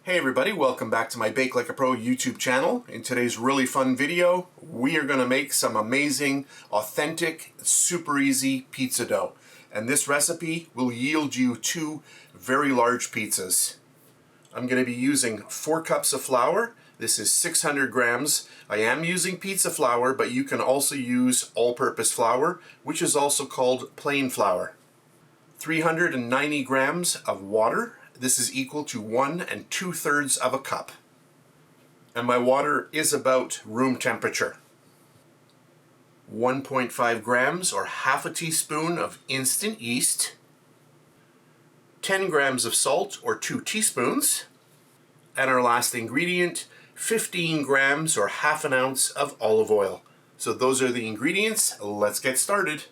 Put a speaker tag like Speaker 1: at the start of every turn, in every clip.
Speaker 1: Hey everybody, welcome back to my Bake Like a Pro YouTube channel. In today's really fun video, we are going to make some amazing, authentic, super easy pizza dough. And this recipe will yield you 2 very large pizzas. I'm going to be using 4 cups of flour. This is 600 grams. I am using pizza flour, but you can also use all-purpose flour, which is also called plain flour. 390 grams of water. This is equal to 1 2/3 of a cup. And my water is about room temperature. 1.5 grams or half a teaspoon of instant yeast. 10 grams of salt or 2 teaspoons. And our last ingredient, 15 grams or half an ounce of olive oil. So those are the ingredients. Let's get started.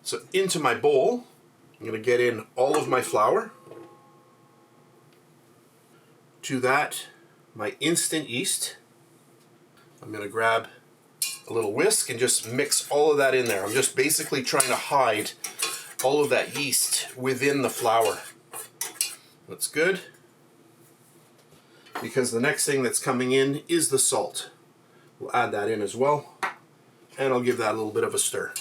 Speaker 1: So into my bowl, I'm going to get in all of my flour. To that, my instant yeast. I'm going to grab a little whisk and just mix all of that in there. I'm just basically trying to hide all of that yeast within the flour. That's good, because the next thing that's coming in is the salt. We'll add that in as well, and I'll give that a little bit of a stir.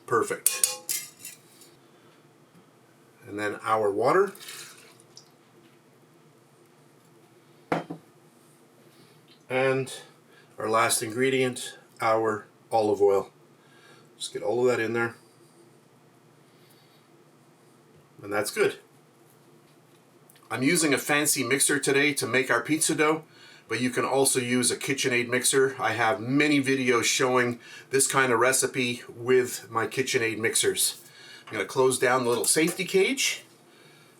Speaker 1: Perfect. And then our water. And our last ingredient, our olive oil. Just get all of that in there. And that's good. I'm using a fancy mixer today to make our pizza dough, but you can also use a KitchenAid mixer. I have many videos showing this kind of recipe with my KitchenAid mixers. I'm going to close down the little safety cage.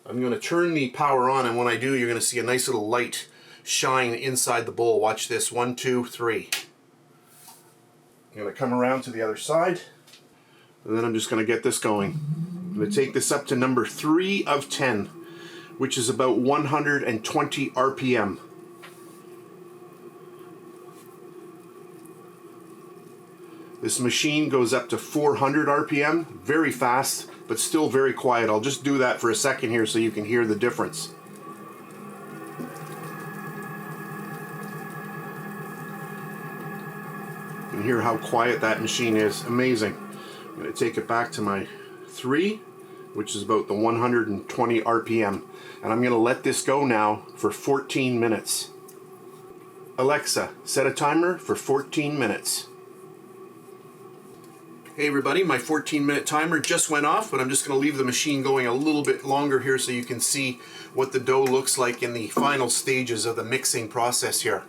Speaker 1: I'm going to turn the power on, and when I do, you're going to see a nice little light shine inside the bowl. Watch this. 1, 2, 3. I'm going to come around to the other side, and then I'm just going to get this going. I'm going to take this up to number 3 of 10, which is about 120 RPM. This machine goes up to 400 RPM, very fast, but still very quiet. I'll just do that for a second here so you can hear the difference. You can hear how quiet that machine is. Amazing. I'm going to take it back to my 3, which is about the 120 RPM. And I'm going to let this go now for 14 minutes. Alexa, set a timer for 14 minutes. Hey everybody, my 14-minute timer just went off, but I'm just going to leave the machine going a little bit longer here so you can see what the dough looks like in the final stages of the mixing process here.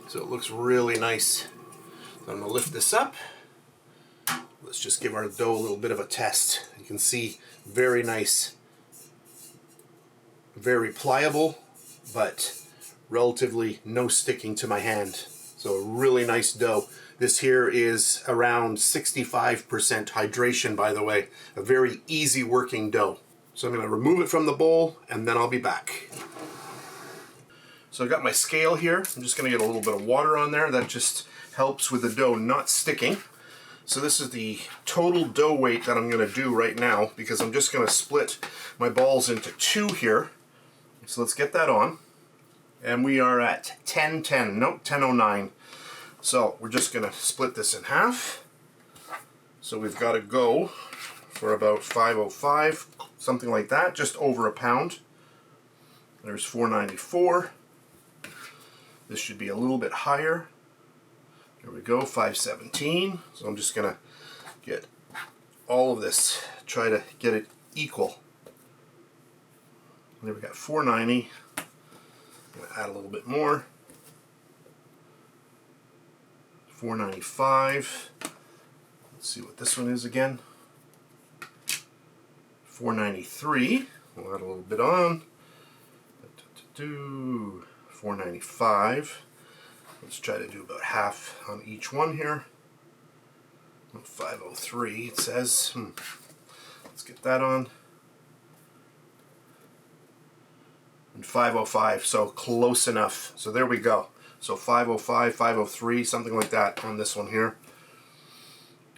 Speaker 1: So it looks really nice. So I'm going to lift this up. Let's just give our dough a little bit of a test. You can see very nice, very pliable, but relatively no sticking to my hand. So a really nice dough. This here is around 65% hydration, by the way. A very easy working dough. So I'm going to remove it from the bowl, and then I'll be back. So I've got my scale here. I'm just going to get a little bit of water on there. That just helps with the dough not sticking. So this is the total dough weight that I'm going to do right now, because I'm just going to split my balls into 2 here. So let's get that on. And we are at 10:10, nope, 10:09. So we're just going to split this in half. So we've got to go for about 505, something like that, just over a pound. There's 494. This should be a little bit higher. There we go, 517. So I'm just going to get all of this, try to get it equal. And there we got 490. I'm going to add a little bit more. 495. Let's see what this one is again. 493. We'll add a little bit on. 495. Let's try to do about half on each one here. 503 it says. Let's get that on. And 505, so close enough. So there we go. So 505, 503, something like that on this one here.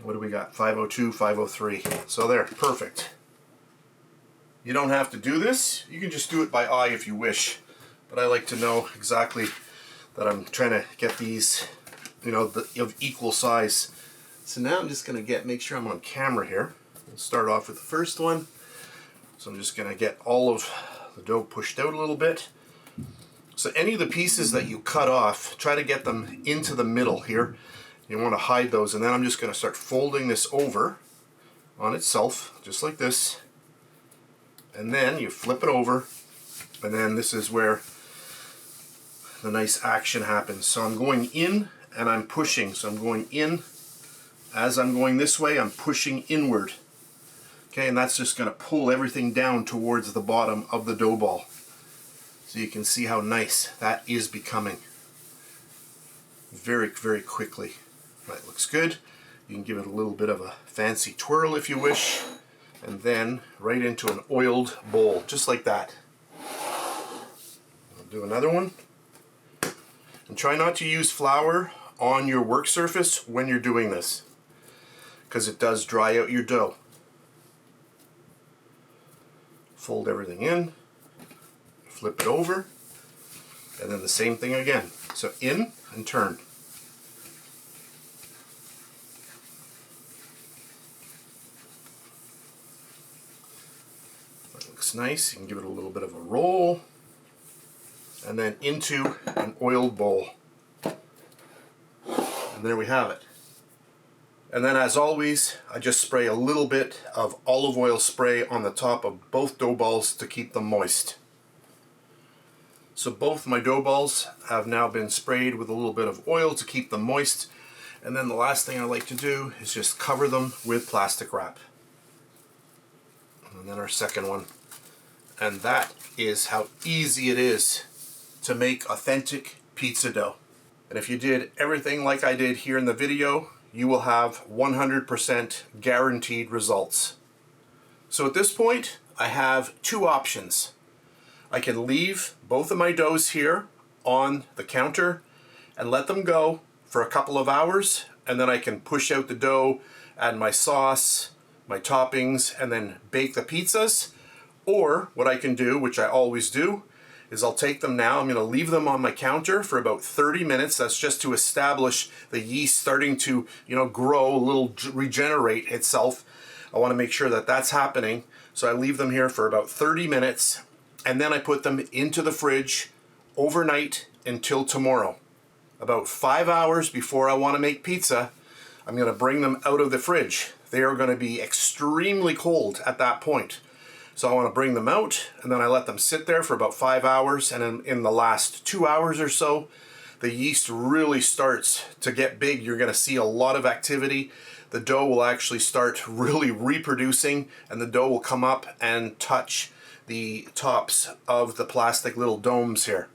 Speaker 1: What do we got? 502, 503. So there, perfect. You don't have to do this. You can just do it by eye if you wish. But I like to know exactly that I'm trying to get these, you know, of equal size. So now I'm just going to make sure I'm on camera here. We'll start off with the first one. So I'm just going to get all of the dough pushed out a little bit. So any of the pieces that you cut off, try to get them into the middle here. You want to hide those, and then I'm just going to start folding this over on itself, just like this. And then you flip it over, and then this is where the nice action happens. So I'm going in and I'm pushing. So I'm going in. As I'm going this way, I'm pushing inward. Okay, and that's just going to pull everything down towards the bottom of the dough ball. So you can see how nice that is becoming. Very, very quickly. That looks good. You can give it a little bit of a fancy twirl if you wish. And then right into an oiled bowl, just like that. I'll do another one. And try not to use flour on your work surface when you're doing this, because it does dry out your dough. Fold everything in, flip it over, and then the same thing again. So in and turn. That looks nice. You can give it a little bit of a roll, and then into an oiled bowl. And there we have it. And then, as always, I just spray a little bit of olive oil spray on the top of both dough balls to keep them moist. So both my dough balls have now been sprayed with a little bit of oil to keep them moist. And then the last thing I like to do is just cover them with plastic wrap. And then our second one. And that is how easy it is to make authentic pizza dough. And if you did everything like I did here in the video, you will have 100% guaranteed results. So at this point, I have two options. I can leave both of my doughs here on the counter and let them go for a couple of hours, and then I can push out the dough, add my sauce, my toppings, and then bake the pizzas. Or what I can do, which I always do, is I'll take them now, I'm going to leave them on my counter for about 30 minutes. That's just to establish the yeast starting to, grow, a little regenerate itself. I want to make sure that that's happening. So I leave them here for about 30 minutes, and then I put them into the fridge overnight until tomorrow. About 5 hours before I want to make pizza, I'm going to bring them out of the fridge. They are going to be extremely cold at that point. So I want to bring them out, and then I let them sit there for about 5 hours, and in the last 2 hours or so, the yeast really starts to get big. You're going to see a lot of activity. The dough will actually start really reproducing, and the dough will come up and touch the tops of the plastic little domes here.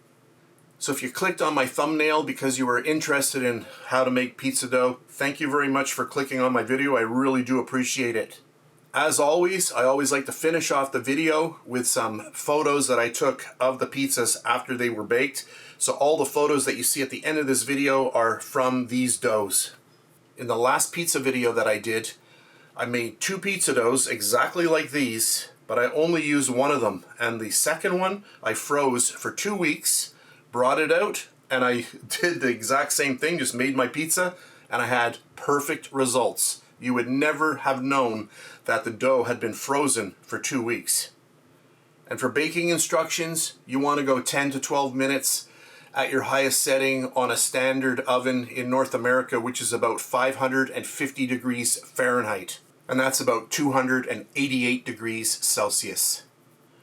Speaker 1: So if you clicked on my thumbnail because you were interested in how to make pizza dough, thank you very much for clicking on my video. I really do appreciate it. As always, I always like to finish off the video with some photos that I took of the pizzas after they were baked. So all the photos that you see at the end of this video are from these doughs. In the last pizza video that I did, I made 2 pizza doughs exactly like these, but I only used one of them. And the second one I froze for 2 weeks, brought it out, and I did the exact same thing, just made my pizza, and I had perfect results. You would never have known that the dough had been frozen for 2 weeks. And for baking instructions, you want to go 10 to 12 minutes at your highest setting on a standard oven in North America, which is about 550 degrees Fahrenheit. And that's about 288 degrees Celsius.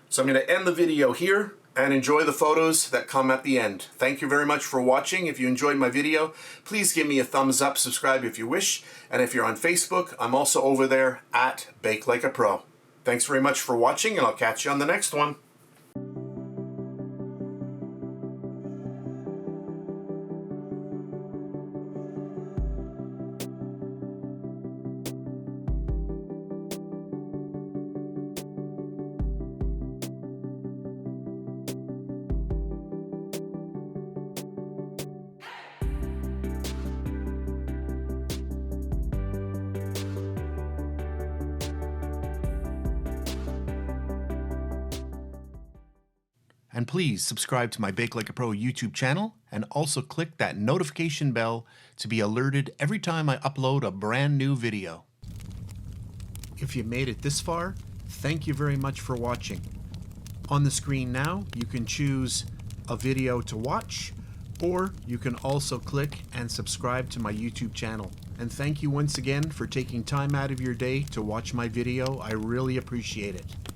Speaker 1: So I'm going to end the video here and enjoy the photos that come at the end. Thank you very much for watching. If you enjoyed my video, please give me a thumbs up, subscribe if you wish, and if you're on Facebook, I'm also over there at BakeLikeAPro. Thanks very much for watching, and I'll catch you on the next one. And please subscribe to my Bake Like a Pro YouTube channel and also click that notification bell to be alerted every time I upload a brand new video. If you made it this far, thank you very much for watching. On the screen now, you can choose a video to watch, or you can also click and subscribe to my YouTube channel. And thank you once again for taking time out of your day to watch my video. I really appreciate it.